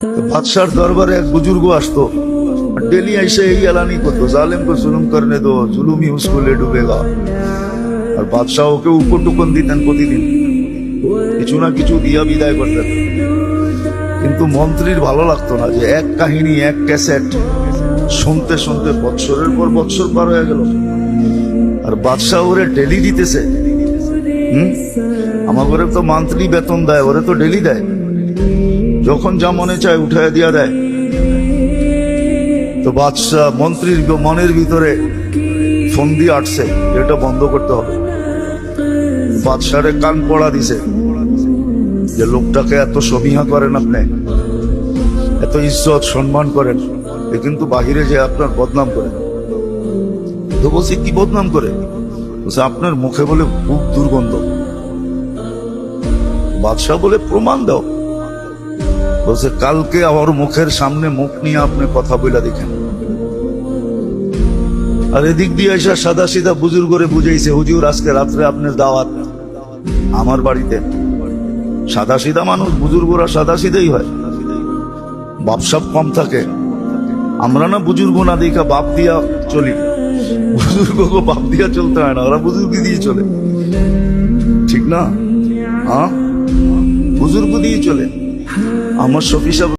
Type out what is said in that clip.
बादशाह दरबारे एक बुजुर्ग আসতো डेली ऐसे ही एलानी करतो जालिम को जुल्म करने दो जुलूम ही उसको ले डूबेगा আর বাদশাহ ওকে উপটুকন দিতেন প্রতিদিন কিছু না কিছু দিয়া বিদায় করতেন কিন্তু মন্ত্রীর ভালো লাগতো না যে এক কাহিনী এক ক্যাসেট শুনতে শুনতে বছরের পর বছর পার হয়ে গেল আর বাদশাহ ওরে ডেলি দিতেছে আমাদের তো মন্ত্রী বেতন দেয় ওরে তো ডেলি দেয় যখন যা মনে চায় উঠায় দিয়া দেয় তো বাদশাহ মন্ত্রীর মনের ভিতরে ফন্দি আটছে এটা বন্ধ করতে হবে বাদশারে কান পড়া দিছে যে লোকটাকে এত সবিহা করেন আপনি এত ইজ্জত সম্মান করেন কিন্তু বাহিরে যে আপনার বদনাম করেন তো বলছি কি বদনাম করে বলছে আপনার মুখে বলে খুব দুর্গন্ধ বাদশাহ বলে প্রমাণ দাও বলছে কালকে আমার মুখের সামনে মুখ নিয়ে আপনি কথা বলে দেখেন আর এদিক দিয়ে এসে সাদা সিধা বুজুর্গরে বুঝাইছে হুজুর আজকে রাত্রে আপনার দাওয়াত আমার বাড়িতে সাদা সিধা মানুষ বুজুর্গরা সাদা সিধাই হয় বাপসাপ কম থাকে আমরা না বুজুর্গ না দেখা বাপ দিয়া চলি বুজুর্গকে বাপ দিয়া চলতে হয় না ওরা বুজুর্গ দিয়ে চলে ঠিক না হ্যাঁ বুজুর্গ দিয়ে চলে আমার শফি সাহেব